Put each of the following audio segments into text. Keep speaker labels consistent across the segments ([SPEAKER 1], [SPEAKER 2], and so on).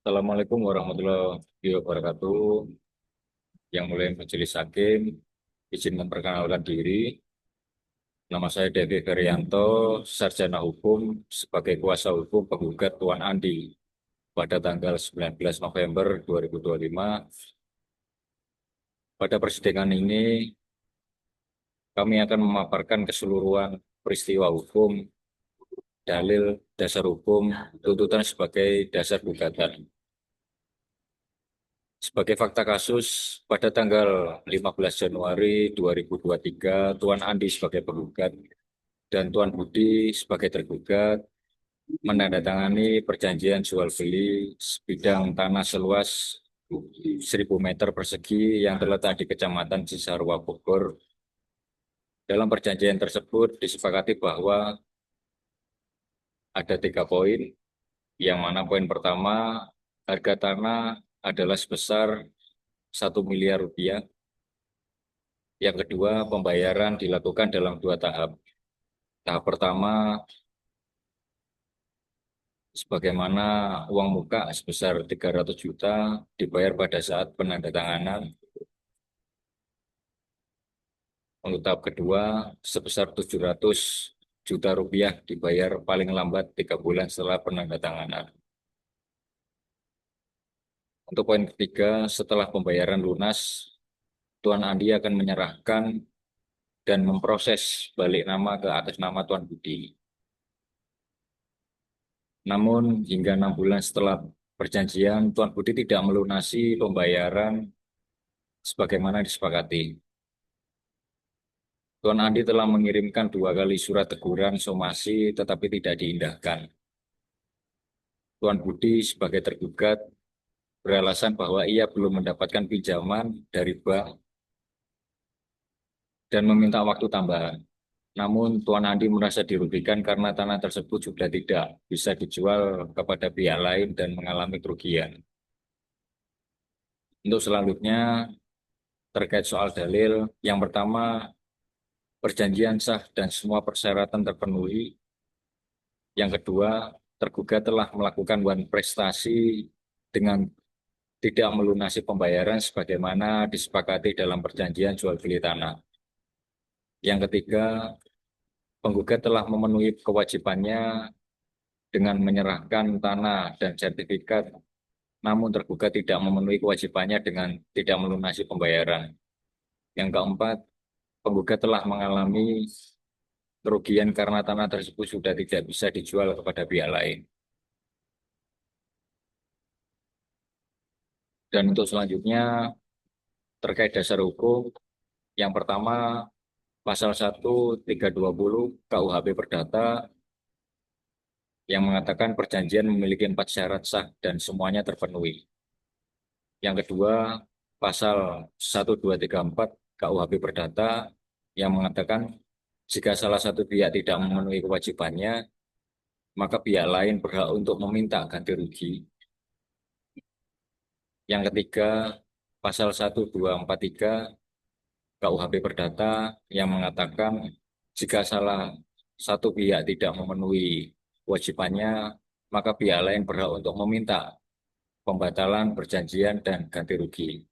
[SPEAKER 1] Assalamualaikum warahmatullahi wabarakatuh. Yang mulia Majelis Hakim, izin memperkenalkan diri. Nama saya Devi Ferianto, Sarjana Hukum sebagai kuasa hukum penggugat Tuan Andi pada tanggal 19 November 2025. Pada persidangan ini, kami akan memaparkan keseluruhan peristiwa hukum, dalil, dasar hukum, tuntutan sebagai dasar gugatan. Sebagai fakta kasus, pada tanggal 15 Januari 2023, Tuan Andi sebagai penggugat dan Tuan Budi sebagai tergugat menandatangani perjanjian jual beli sebidang tanah seluas 1.000 meter persegi yang terletak di Kecamatan Cisarua, Bogor. Dalam perjanjian tersebut disepakati bahwa ada 3 poin, yang mana poin pertama, harga tanah adalah sebesar 1 miliar rupiah. Yang kedua, pembayaran dilakukan dalam 2 tahap. Tahap pertama, sebagaimana uang muka sebesar 300 juta dibayar pada saat penandatanganan. Untuk tahap kedua, sebesar 700 juta rupiah dibayar paling lambat 3 bulan setelah penandatanganan. Untuk poin ketiga, setelah pembayaran lunas, Tuan Andi akan menyerahkan dan memproses balik nama ke atas nama Tuan Budi. Namun hingga 6 bulan setelah perjanjian, Tuan Budi tidak melunasi pembayaran sebagaimana disepakati. Tuan Andi telah mengirimkan 2 kali surat teguran somasi tetapi tidak diindahkan. Tuan Budi sebagai tergugat beralasan bahwa ia belum mendapatkan pinjaman dari bank dan meminta waktu tambahan. Namun Tuan Andi merasa dirugikan karena tanah tersebut sudah tidak bisa dijual kepada pihak lain dan mengalami kerugian. Untuk selanjutnya terkait soal dalil, yang pertama, perjanjian sah dan semua persyaratan terpenuhi. Yang kedua, tergugat telah melakukan prestasi dengan tidak melunasi pembayaran sebagaimana disepakati dalam perjanjian jual beli tanah. Yang ketiga, penggugat telah memenuhi kewajibannya dengan menyerahkan tanah dan sertifikat, namun tergugat tidak memenuhi kewajibannya dengan tidak melunasi pembayaran. Yang keempat, penggugat telah mengalami kerugian karena tanah tersebut sudah tidak bisa dijual kepada pihak lain. Dan untuk selanjutnya, terkait dasar hukum, yang pertama, pasal 1320 KUHP Perdata yang mengatakan perjanjian memiliki 4 syarat sah dan semuanya terpenuhi. Yang kedua, pasal 1234 KUHP Perdata yang mengatakan jika salah satu pihak tidak memenuhi kewajibannya, maka pihak lain berhak untuk meminta ganti rugi. Yang ketiga, pasal 1243 KUHP Perdata yang mengatakan jika salah satu pihak tidak memenuhi kewajibannya, maka pihak lain berhak untuk meminta pembatalan perjanjian dan ganti rugi.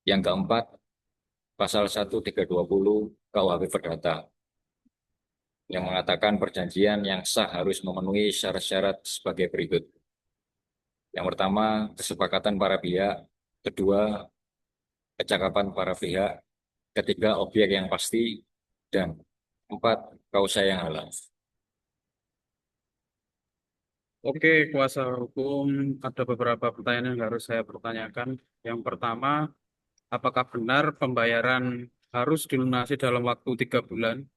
[SPEAKER 1] Yang keempat, pasal 1320 KUHP Perdata yang mengatakan perjanjian yang sah harus memenuhi syarat-syarat sebagai berikut. Yang pertama, kesepakatan para pihak. Kedua, kecakapan para pihak. Ketiga, objek yang pasti. Dan empat, kausa yang halal.
[SPEAKER 2] Oke, kuasa hukum, ada beberapa pertanyaan yang harus saya pertanyakan. Yang pertama, apakah benar pembayaran harus dilunasi dalam waktu 3 bulan?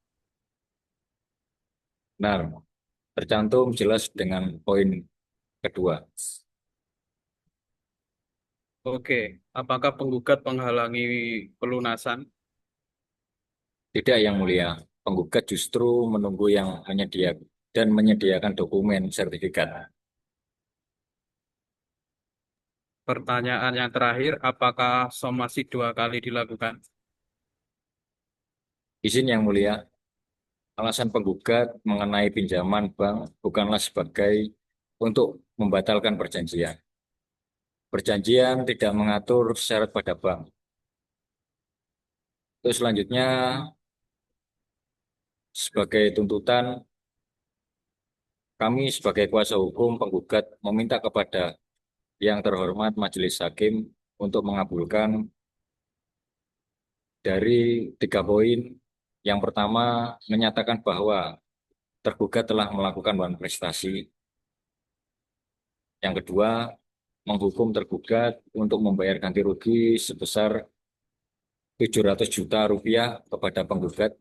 [SPEAKER 1] Benar, tercantum jelas dengan poin kedua.
[SPEAKER 2] Oke, apakah penggugat menghalangi pelunasan?
[SPEAKER 1] Tidak yang mulia, penggugat justru menunggu yang menyediakan dan menyediakan dokumen sertifikat.
[SPEAKER 2] Pertanyaan yang terakhir, apakah somasi 2 kali dilakukan?
[SPEAKER 1] Izin yang mulia, alasan penggugat mengenai pinjaman bank bukanlah sebagai untuk membatalkan perjanjian. Perjanjian tidak mengatur syarat pada bank. Terus selanjutnya sebagai tuntutan kami sebagai kuasa hukum penggugat meminta kepada yang terhormat Majelis Hakim untuk mengabulkan dari 3 poin. Yang pertama, menyatakan bahwa tergugat telah melakukan prestasi. Yang kedua, menghukum tergugat untuk membayar ganti rugi sebesar 700 juta rupiah kepada penggugat.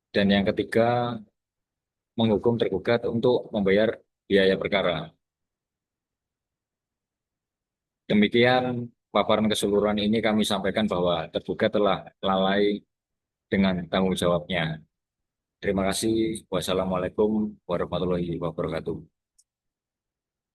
[SPEAKER 1] Dan yang ketiga, menghukum tergugat untuk membayar biaya perkara. Demikian paparan keseluruhan ini kami sampaikan bahwa tergugat telah lalai dengan tanggung jawabnya. Terima kasih. Wassalamualaikum warahmatullahi wabarakatuh.